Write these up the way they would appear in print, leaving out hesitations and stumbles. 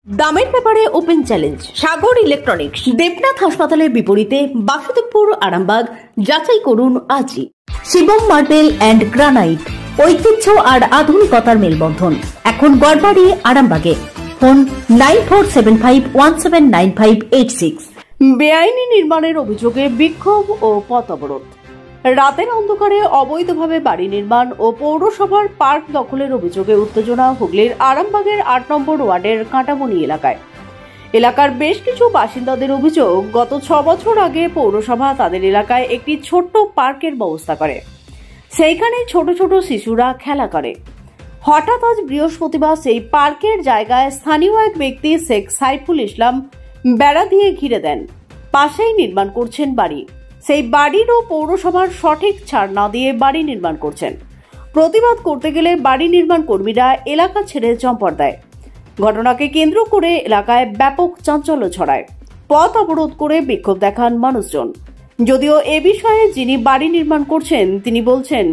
দামের ব্যাপারে open challenge সাগর electronics. Debnath হাসপাতালের বিপরীতে বাসুদেবপুর, আরামবাগ। যাচাই করুন আজই। শিবম মার্বেল অ্যান্ড গ্রানাইট, ঐতিহ্য আর আধুনিকতার মেলবন্ধন। এখন গড়বাড়ি, আরামবাগে। ফোন 9475179586। বেআইনি নির্মাণের অভিযোগে বিক্ষোভ ও পথ অবরোধ। রাতের অন্ধকারে অবৈধভাবে বাড়ি নির্মাণ ও পৌরসভার পার্ক দখলের অভিযোগে উত্তেজনা হুগলির আরামবাগের ৮ নম্বর ওয়ার্ডের কাঁটাবনি এলাকায়। এলাকার বেশ কিছু বাসিন্দাদের অভিযোগ, গত ৬ বছর আগে পৌরসভা তাদের এলাকায় একটি ছোট্ট পার্কের ব্যবস্থা করে। সেইখানে ছোট ছোট শিশুরা খেলা করে। হঠাৎ আজ বৃহস্পতিবার সেই পার্কের জায়গায় স্থানীয় এক ব্যক্তি শেখ সাইফুল ইসলাম বেড়া দিয়ে ঘিরে দেন। পাশেই নির্মাণ করছেন বাড়ি। সেই বাড়িরও পৌরসভার সঠিক ছাড় না দিয়ে বাড়ি নির্মাণ করছেন। প্রতিবাদ করতে গেলে বাড়ি নির্মাণ কর্মীরা এলাকা ছেড়ে চম্পট দেয়। ঘটনাকে কেন্দ্র করে এলাকায় ব্যাপক চাঞ্চল্য ছড়ায়। পথ অবরোধ করে বিক্ষোভ দেখান মানুষজন। যদিও এ বিষয়ে যিনি বাড়ি নির্মাণ করছেন তিনি বলছেন,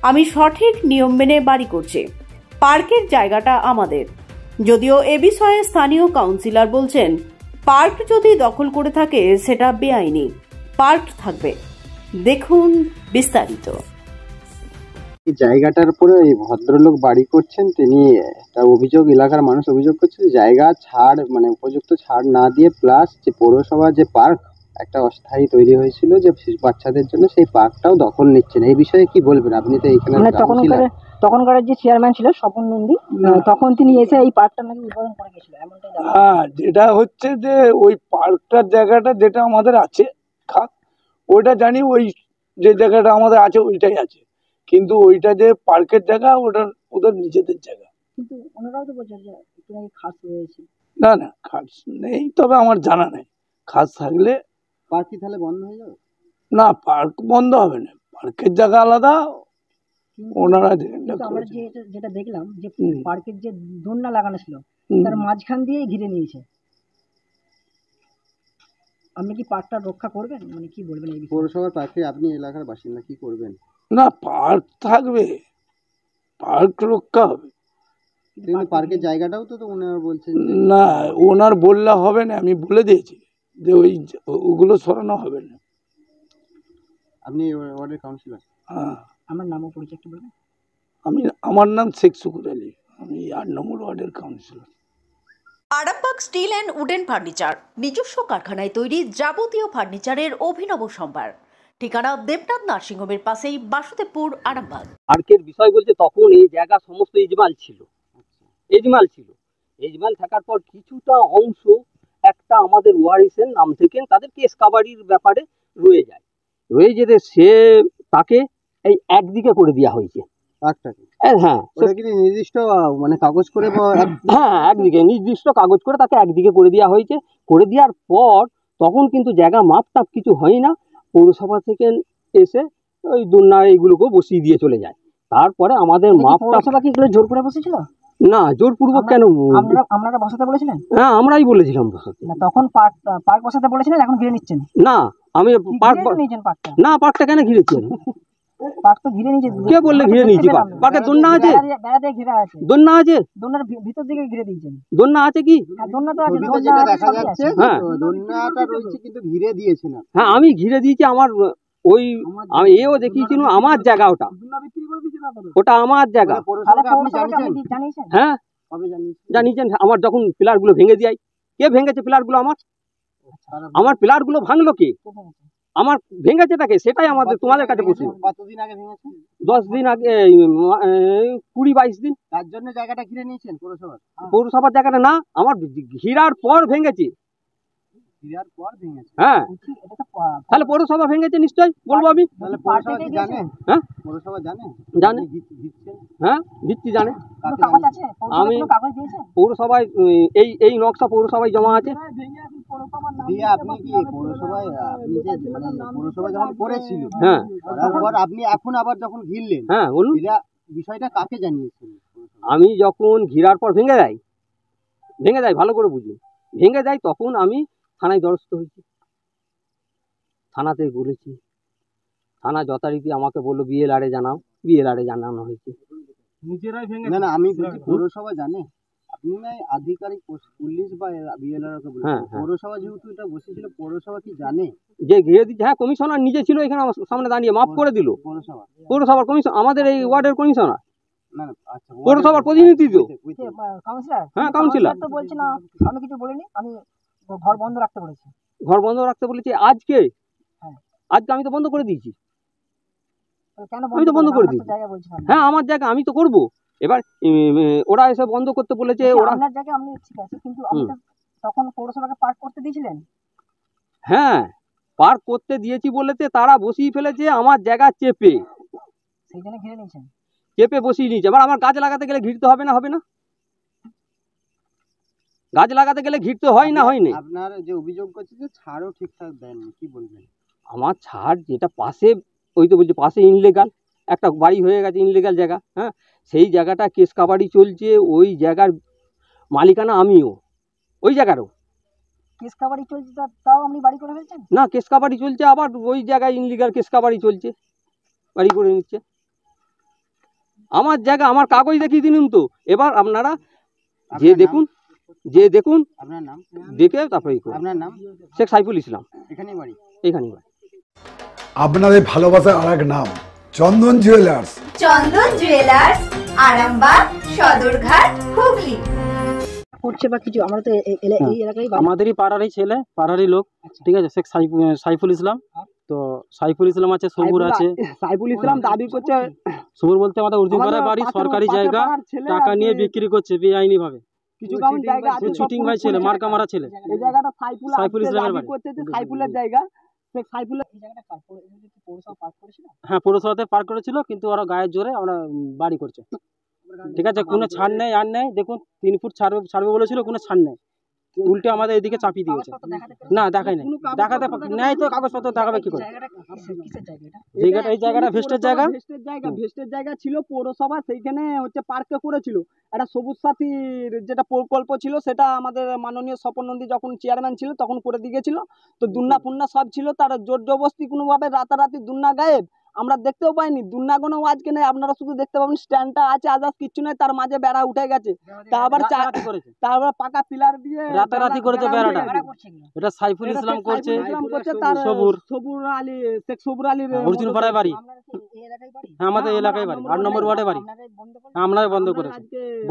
আমি সঠিক নিয়ম মেনে বাড়ি করছি, পার্কের জায়গাটা আমাদের। যদিও এ বিষয়ে স্থানীয় কাউন্সিলর বলছেন, পার্ক যদি দখল করে থাকে সেটা বেআইনি, পার্ক থাকবে। দেখুন বিস্তারিত। জায়গাটার উপরে এই ভদ্রলোক বাড়ি করছেন, তিনি একটা অভিযোগ, এলাকার মানুষ অভিযোগ করছে জায়গা ছাড় মানে উপযুক্ত ছাড় না দিয়ে, প্লাস যে পৌরসভা যে পার্ক একটা অস্থায়ী তৈরি হয়েছিল যে বাচ্চাদের জন্য, সেই পার্কটাও দখল নিচ্ছেন। এই বিষয়ে কি বলবেন আপনি? তো এখানে তখনকার যে চেয়ারম্যান ছিল স্বপন নন্দী, তখন তিনি এসে এই পার্কটা নাকি উদ্বোধন করে গেছিল, এমনটাই। হ্যাঁ, যেটা হচ্ছে যে ওই পার্কটার জায়গাটা যেটা আমাদের আছে খাক, ওইটা জানি, ওই যে জায়গাটা আমাদের আছে ওইটাই আছে, কিন্তু ওইটা যে পার্কের জায়গা ওটা ওদের নিজেদের জায়গা। কিন্তু ওনারাও তো বলছেন যে একটু নাকি খাস রয়েছে। না না, খাস নেই, তবে আমার জানা নেই। খাস থাকলে পার্ক কি তাহলে বন্ধ হয়ে যাবে? না, পার্ক বন্ধ হবে না, পার্কের জায়গা আলাদা। ওনারা আমরা যেটা দেখলাম যে পার্কের যে দোলনা লাগানো ছিল তার মাঝখান দিয়ে ঘিরে নিয়েছে। আপনি কি পার্কটা রক্ষা করবেন, মানে কি বলবেন এই পৌরসভার পার্কে? আপনি এলাকার বাসিন্দা, কি করবেন? না, পার্ক থাকবে, পার্ক রক্ষা হবে, কিন্তু পার্কের জায়গাটাও তো ওনারা বলছেন। না, ওনার বললে হবে না, আমি বলে দিয়েছি যে ওগুলো সরানো হবে না। আপনি ওয়ার্ডের কাউন্সিলর? হ্যাঁ। আমার নামও পরিচয় একটু বলবেন? আমার নাম শেখ শুকুর আলী, আমি ৮ নম্বর ওয়ার্ডের councillor. Arambagh steel and wooden furniture, নিজস্ব কারখানায় তৈরি যাবতীয় ফার্নিচারের অভিনব সম্ভার। ঠিকানা দেবনাথ নার্সিংহোমের পাশেই, বাসুদেবপুর, আরামবাগ। পার্কের বিষয় বলতে তখন এই জায়গা সমস্ত এজমাল ছিল। এজমাল থাকার পর কিছুটা অংশ একটা আমাদের ওয়ারিসের নাম থেকে তাদের কেস কাবারির ব্যাপারে রয়ে যেতে সে তাকে এই একদিকে করে দেওয়া হয়েছে। হ্যাঁ, নির্দিষ্ট মানে কাগজ করে, হ্যাঁ, একদিকে নির্দিষ্ট কাগজ করে তাকে একদিকে করে দেওয়া হয়েছে। করে দেওয়ার পর তখন কিন্তু জায়গা মাপটাপ কিছু হয় না, পৌরসভা থেকে এসে ওই দুর্না এইগুলোকেও বসিয়ে দিয়ে চলে যায়। তারপরে আমাদের পৌরসভা কি এগুলো জোর করে বসেছিল? না, জোরপূর্বক কেন? আপনারা বসাতে বলেছিলেন? হ্যাঁ, আমরাই বলেছিলাম বসাতে। তখন পার্ক বসাতে বলেছিলেন, এখন ঘিরে নিচ্ছেন? না, আমি পার্কটা কেন ঘিরেছি? পার্ক তো ঘিরে নিয়েছে। কে বললে ঘিরে নিয়েছি? পার্কে দোলনা আছে, বেড়া দিয়ে ঘিরে আছে। দোলনা আছে, দোলনার ভিতর দিকে ঘিরে দিয়েছেন। দোলনা আছে কি? দোলনা তো আছে, যেটা দেখা যাচ্ছে। হ্যাঁ, দোলনাটা রয়েছে কিন্তু ঘিরে দিয়েছে না। হ্যাঁ, আমি ঘিরে দিয়েছি। আমার ওই আমি এও দেখিয়েছিল, আমার জায়গা ওটা, ওটা আমার জায়গা। হ্যাঁ, জানিয়েছেন। আমার যখন পিলারগুলো ভেঙে দেয়, কে ভেঙেছে পিলারগুলো? আমার পিলারগুলো ভাঙলো কে? আমার ভেঙেছেটাকে, সেটাই আমাদের তোমাদের কাছে প্রশ্ন। কতদিন আগে ভেঙেছে? 10 দিন আগে, 20-22 দিন। তার জন্য জায়গাটা ঘিরে নিয়েছেন পৌরসভার জায়গাটা না, আমার ঘিরার পর ভেঙেছে। হ্যাঁ, তাহলে পৌরসভা ভেঙেছে নিশ্চয়ই, বলবো আমি। হ্যাঁ, পৌরসভা জানে, হ্যাঁ, ভিত্তি জানে। আমি পৌরসভায় এই নকশা পৌরসভায় জমা আছে। আপনি কি পৌরসভায়, পৌরসভা যখন করেছিল, হ্যাঁ, তারপর আপনি এখন আবার যখন ঘিরলেন, হ্যাঁ বলুন, বিষয়টা কাকে জানিয়েছেন? আমি যখন ঘিরার পর ভেঙে দেয়, ভালো করে বুঝুন, ভেঙে দেয়, তখন আমি থানায় দ্বারস্থ হয়েছি। থানাতে বলেছি, থানা যথারীতি আমাকে বললো বিএলআরে জানাও, বিএলআরে জানানো হয়েছে। নিজেরাই ভেঙে? না, আমি বলছি পৌরসভা জানে, আপনি নাই আধিকারিক পুলিশ বা বা বিএলআরকে বলেছে, হ্যাঁ। পৌরসভা যেহেতু এটা বসেছিল, পৌরসভা কি জানে? যে ঘিরে দিচ্ছে, হ্যাঁ কমিশনার নিজে ছিল এখানে আমার সামনে দাঁড়িয়ে, মাফ করে দিল। পৌরসভার কমিশন, আমাদের এই ওয়ার্ডের কমিশনার, না না, আচ্ছা, পৌরসভার প্রতিনিধি তো। কাউন্সিলর? হ্যাঁ, কাউন্সিলর তো বলছি না, আমি কিছু বলিনি, আমি ঘর বন্ধ রাখতে বলেছি। ঘর বন্ধ রাখতে বলেছি আজকে? হ্যাঁ। আজকে আমি তো বন্ধ করে দিয়েছি। কেন আমি তো বন্ধ করে দিই? দিয়েছি। জায়গা বলছি না। হ্যাঁ, আমার জায়গা আমি তো করবো। এবার ওরা এসে বন্ধ করতে বলেছে। ওরা আপনার জায়গা আপনি ঠিক আছে, কিন্তু আপনি তো তখন পৌরসভাকে পার্ক করতে দিয়েছিলেন। হ্যাঁ, পার্ক করতে দিয়েছি বলেছে তারা বসিয়ে ফেলেছে আমার জায়গা চেপে, সেই জন্য ঘিরে নিয়েছেন। চেপে বসিয়ে নিয়েছে। এবার আমার গাছ লাগাতে গেলে ঘিরতে হবে না? হবে না? গাছ লাগাতে গেলে ঘিরতে হয় না? হয়নি। আপনার যে অভিযোগ করছে যে ছাড়ও ঠিকঠাক দেননি, কি বলবেন? আমার ছাড় যেটা পাশে, ওই তো বলছি পাশে ইনলিগাল একটা বাড়ি হয়ে গেছে, ইনলিগাল জায়গা। হ্যাঁ, সেই জায়গাটা কেস কাবাডি চলছে, ওই জায়গার মালিকানা আমিও, ওই জায়গারও। কেস কাবাডি চলছে, তাও আপনি বাড়ি করে ফেলছেন? না, কেস কাবাডি চলছে, আবার ওই জায়গায় ইনলিগাল কেস কাবাডি চলছে, বাড়ি করে নিচ্ছে। আমার জায়গা, আমার কাগজ দেখিয়ে দিন তো। এবার আপনারা যে দেখুন, আপনার নাম? দেখে তারপরে আপনার নাম? শেখ সাইফুল ইসলাম, এখানেই বাড়ি? এখানেই বাড়ি। আপনাদের ভালোবাসার আর এক নাম চন্দন জুয়েলার্স। চন্দন জুয়েলার্স, আরামবাগ, সদরঘাট, হুগলি। করছে বা কিছু, আমরা তো এই এলাকায় আমাদেরই পাড়ারই ছেলে, পাড়ারই লোক, ঠিক আছে, শেখ সাইফুল ইসলাম। তো সাইফুল ইসলাম আছে, সবুর আছে। সাইফুল ইসলাম দাবি করছে, সবুর বলতে আমাদের উর্দুপাড়ায় বাড়ি, সরকারি জায়গা টাকা নিয়ে বিক্রি করছে বেআইনি ভাবে। কিছু কারণ জায়গা আছে, শুটিং ভাই ছেলে, মার্কা মারা ছেলে। এই জায়গাটা সাইফুল ইসলামের বাড়ি। করছে যে সাইফুলের জায়গা, সাইফুলের হ্যাঁ, পৌরসভাতে পার্ক করেছিল, কিন্তু ওরা গায়ের জোরে আমরা বাড়ি করছে। ঠিক আছে, কোনো ছাড় নেই, আর নেই। দেখুন 3 ফুট ছাড়বে বলেছিল, কোনো ছাড় নেই, উল্টে আমাদের এদিকে চাপিয়ে দিয়েছে। না, দেখাই নাই, দেখাতে নেই তো, কাগজপত্র দেখাবে কি করে? জায়গাটা, এই জায়গাটা ভেস্টের জায়গা, ভেস্টের জায়গা ছিল পৌরসভা, সেইখানে হচ্ছে পার্কে করেছিল। একটা সবুজ সাথীর যেটা প্রকল্প ছিল, সেটা আমাদের মাননীয় স্বপন নন্দী যখন চেয়ারম্যান ছিল তখন করে দিয়ে গেছিল। তো দুন্না ফুন্না সব ছিল, তার জোর জবরদস্তি কোনোভাবে রাতারাতি দুন্না গায়েব, আমরা দেখতেও পাইনি। দুন্না কোনো আজকে নেই, আপনারা শুধু দেখতে পাবেন স্ট্যান্ডটা আছে, আদার্স কিচ্ছু নেই। তার মাঝে বেড়া উঠে গেছে, তা আবার তারপর পাকা পিলার দিয়ে রাতারাতি করেছে বেড়াটা। এটা সাইফুল ইসলাম করছে, তার সবুর আলী, শেখ সবুর আলীর অর্জুন পাড়ায় বাড়ি। হ্যাঁ, আমাদের এলাকায় বাড়ি, 8 নম্বর ওয়ার্ডে বাড়ি। আমরাই বন্ধ করেছি।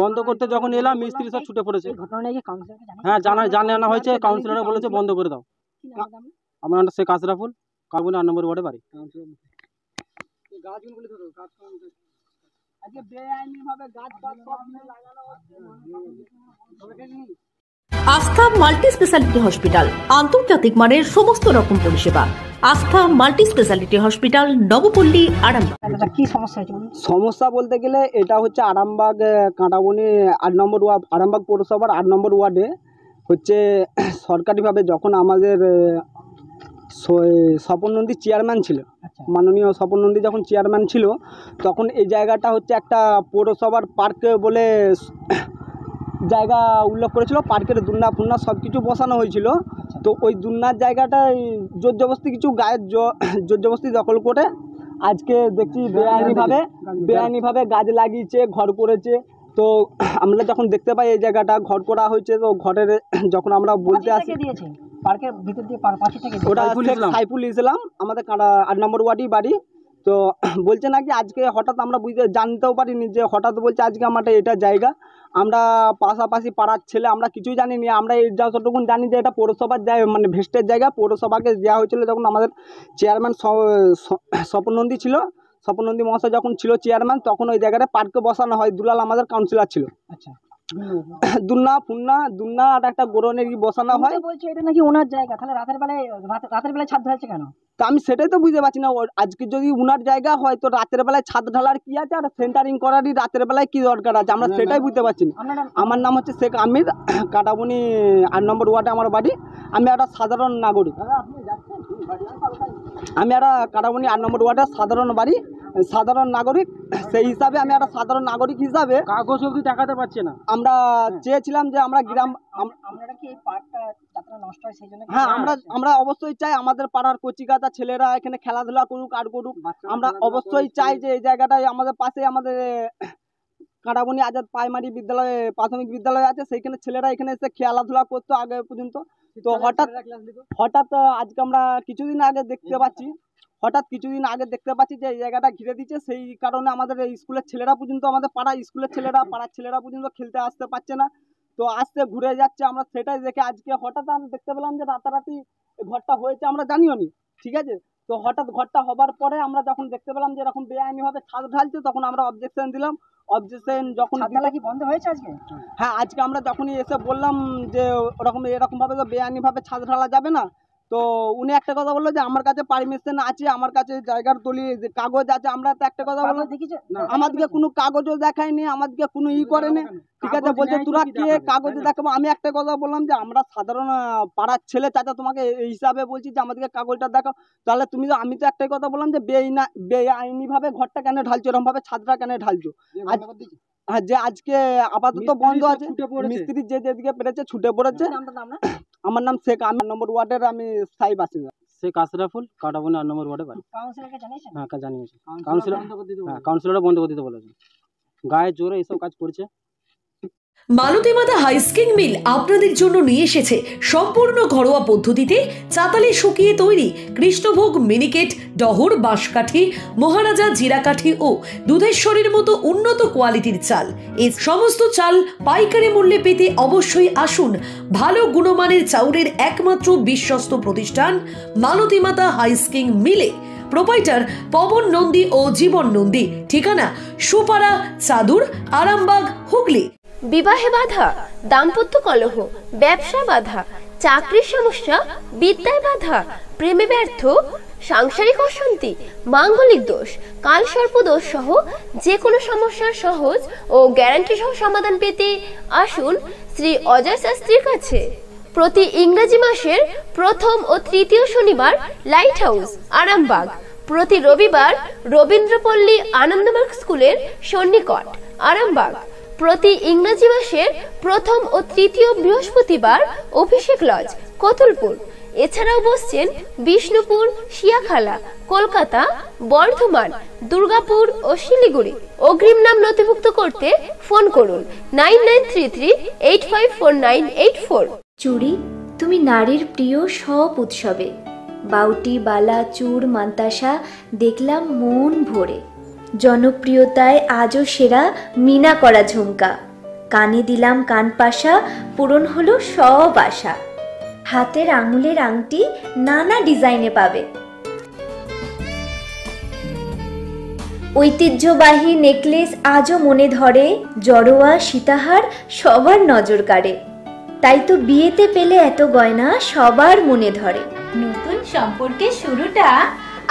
বন্ধ করতে যখন এলাম, মিস্ত্রি সব ছুটে পড়েছে। হ্যাঁ, জানানো হয়েছে, কাউন্সিলর বলেছে বন্ধ করে দাও। আমার নাম শেখ আশরাফুল, কার্বনে 8 নম্বর ওয়ার্ডে বাড়ি। আস্থা মাল্টি স্পেশালিটি হসপিটাল, আন্তর্জাতিক মানের সমস্ত রকম পরিষেবা। আস্থা multi speciality hospital, Nabapalli, Arambagh. কি সমস্যা হয়েছে? সমস্যা বলতে গেলে এটা হচ্ছে আরামবাগ কাঁটাবনি 8 নম্বর ওয়ার্ড, আরামবাগ পৌরসভার 8 নম্বর ওয়ার্ডে হচ্ছে সরকারিভাবে যখন আমাদের স্বপন নন্দী চেয়ারম্যান ছিল, মাননীয় স্বপন নন্দী যখন চেয়ারম্যান ছিল, তখন এই জায়গাটা হচ্ছে একটা পৌরসভার পার্ক বলে জায়গা উল্লেখ করেছিল। পার্কের দুন্না ফুন্না সব কিছু বসানো হয়েছিল। তো ওই দুন্নার জায়গাটায় জোর জবরদস্তি কিছু গায়ের জোর জবরদস্তি দখল করে আজকে দেখছি বেআইনিভাবে গাছ লাগিয়েছে, ঘর করেছে। তো আমরা যখন দেখতে পাই এই জায়গাটা ঘর করা হয়েছে, তো ঘরের যখন আমরা বলতে আসি, পার্কের ভিতর দিয়ে ওটা সাইফুল ইসলাম, আমাদের 8 নম্বর ওয়ার্ডই বাড়ি। তো বলছে নাকি আজকে হঠাৎ, আমরা জানতেও পারিনি যে হঠাৎ বলছে আজকে আমাদের এটা জায়গা। আমরা পাশাপাশি পাড়ার ছেলে, আমরা কিছুই জানিনি। আমরা এই যতটুকু জানি যে এটা পৌরসভার জায়গা, মানে ভেস্টের জায়গা, পৌরসভাকে দেওয়া হয়েছিল যখন আমাদের চেয়ারম্যান স্বপন নন্দী ছিল, স্বপন নন্দী মহাশয় যখন ছিল চেয়ারম্যান, তখন ওই জায়গাটা পার্কে বসানো হয়। দুলাল আমাদের কাউন্সিলর ছিল। আচ্ছা, দুন্না আর একটা গোরনের বসানো হয়। বলছে এটা নাকি ওনার জায়গা, তাহলে রাতের বেলায় ছাদ ঢালছে কেন? তা আমি সেটাই তো বুঝতে পারছি না। আজকে যদি উনার জায়গা হয়, তো রাতের বেলায় ছাদ ঢালার কি আছে, আর সেন্টারিং করারই রাতের বেলায় কি দরকার আছে, আমরা সেটাই বুঝতে পারছি না। আমার নাম হচ্ছে শেখ আমির, কাঁটাবনি 8 নম্বর ওয়ার্ডে আমার বাড়ি। আমি একটা সাধারণ নাগরিক, আমি একটা কাঁটাবনি 8 নম্বর ওয়ার্ডের সাধারণ নাগরিক। সেই হিসাবে আমি একটা সাধারণ নাগরিক হিসাবে কাগজ অবধি দেখাতে পারছে না। আমরা চেয়েছিলাম যে আমরা গ্রাম, হ্যাঁ, আমরা অবশ্যই চাই আমাদের পাড়ার কচিকাঁচা ছেলেরা এখানে খেলাধুলা করুক আর করুক। আমরা অবশ্যই চাই যে এই জায়গাটায় আমাদের পাশে আমাদের কাঁটাবনি আজাদ প্রাইমারি বিদ্যালয়ে প্রাথমিক বিদ্যালয় আছে, সেইখানে ছেলেরা এখানে এসে খেলাধুলা করতো আগে পর্যন্ত। তো হঠাৎ আজকে আমরা কিছুদিন আগে দেখতে পাচ্ছি যে এই জায়গাটা ঘিরে দিচ্ছে, সেই কারণে আমাদের এই স্কুলের ছেলেরা পর্যন্ত, আমাদের পাড়ার ছেলেরা পর্যন্ত খেলতে আসতে পারছে না। তো আসতে ঘুরে যাচ্ছে, আমরা সেটাই দেখে আজকে হঠাৎ আমরা দেখতে পেলাম যে রাতারাতি ঘরটা হয়েছে, আমরা জানিও নি, ঠিক আছে। তো হঠাৎ ঘরটা হবার পরে আমরা যখন দেখতে পেলাম যে এরকম বেআইনিভাবে ছাদ ঢালছে, তখন আমরা অবজেকশন দিলাম। যখন কি বন্ধ হয়েছে আজকে? হ্যাঁ, আজকে আমরা যখনই এসে বললাম যে এরকম ভাবে তো বেআইনিভাবে ছাদ ঢালা যাবে না, তো উনি একটা কথা বললো যে আমার কাছে পারমিশন আছে, আমার কাছে জায়গার কাগজ আছে। আমরা তো একটা কথা বললাম, আমাদেরকে কোনো কাগজও দেখায়নি, আমাদেরকে কোনো করেনি, ঠিক আছে। বলছে তোরা কে কাগজ দেখাবো? আমি একটা কথা বললাম যে আমরা সাধারণ পাড়ার ছেলে, চাচা তোমাকে এই হিসাবে বলছি যে আমাদেরকে কাগজটা দেখাও। তাহলে আমি তো একটাই কথা বললাম যে বেআইনি ভাবে ঘরটা কেন ঢালছো, এরকম ভাবে ছাদটা কেন ঢালছো? হ্যাঁ, যে আজকে আপাতত বন্ধ আছে, মিস্ত্রি যেদিকে পেরেছে ছুটে পড়েছে। আমার নাম শেখ, আমি নম্বর ওয়ার্ডের আমি স্থায়ী বাসিন্দা। শেখ আশরাফুল, কাঁটাবনি 8 নম্বর ওয়ার্ডে বাড়ি। কাউন্সিলরকে জানিয়েছেন? হ্যাঁ, জানিয়েছি। কাউন্সিলরও বন্ধ করে দিতে বলেছে, গায়ে জোরে এইসব কাজ করছে। মালতী মাতা হাইস্কিং মিল আপনাদের জন্য নিয়ে এসেছে সম্পূর্ণ ঘরোয়া পদ্ধতিতে চাতালে শুকিয়ে তৈরি কৃষ্ণভোগ মিনিকেট, ডহর, বাঁশকাঠি, মহারাজা জিরাকাঠি ও দুধেশ্বরীর মতো উন্নত কোয়ালিটির চাল। এই সমস্ত চাল পাইকারি মূল্যে পেতে অবশ্যই আসুন ভালো গুণমানের চাউলের একমাত্র বিশ্বস্ত প্রতিষ্ঠান মালতী মাতা হাইস্কিং মিলে। প্রোপাইটার পবন নন্দী ও জীবন নন্দী। ঠিকানা সুপারা, চাদুর, আরামবাগ, হুগলি। বিবাহে বাধা, দাম্পত্য কলহ, ব্যবসা বাধা, চাকরির সমস্যা, বিদ্যায় বাধা, প্রেমে ব্যর্থ, সাংসারিক অশান্তি, মাঙ্গলিক দোষ, কালসর্প দোষ সহ যে কোনো সমস্যার সহজ ও গ্যারান্টি সহ সমাধান পেতে আসুন শ্রী অজয় শাস্ত্রীর কাছে। প্রতি ইংরেজি মাসের প্রথম ও তৃতীয় শনিবার লাইট হাউস, আরামবাগ। প্রতি রবিবার রবীন্দ্রপল্লী আনন্দমার্গ স্কুলের সন্নিকট, আরামবাগ। প্রতি ইংরেজি মাসের প্রথম ও তৃতীয় বৃহস্পতিবার অভিষেক লজ, কতুলপুর। এছাড়াও বসছেন বিষ্ণুপুর, শিয়াখালা, কলকাতা, বর্ধমান, দুর্গাপুর ও শিলিগুড়ি। অগ্রিম নাম নথিভুক্ত করতে ফোন করুন 9933854984। চুড়ি, তুমি নারীর প্রিয় সব উৎসবে বাউটি, বালা, চূড়, মান্তাসা দেখলাম মন ভরে। জনপ্রিয়তায় আজও সেরা মিনা করা ঝুমকা, কানে দিলাম কানপাশা, পূরণ হলো সব আশা। হাতের আঙুলের আংটি নানা ডিজাইনে পাবে, ঐতিহ্যবাহী নেকলেস আজও মনে ধরে, জড়োয়া, সীতাহার সবার নজর কাড়ে। তাই তো বিয়েতে পেলে এত গয়না সবার মনে ধরে। নতুন সম্পর্কের শুরুটা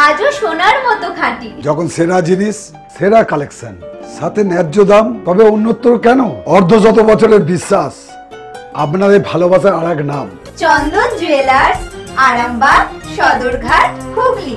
আজও সোনার মতো খাঁটি। যখন সেরা জিনিস, সেরা কালেকশন, সাথে ন্যায্য দাম, তবে উন্নতর কেন? অর্ধশত বছরের বিশ্বাস, আপনাদের ভালোবাসার আরেক নাম চন্দন জুয়েলার্স, আরামবাগ, সদরঘাট, হুগলি।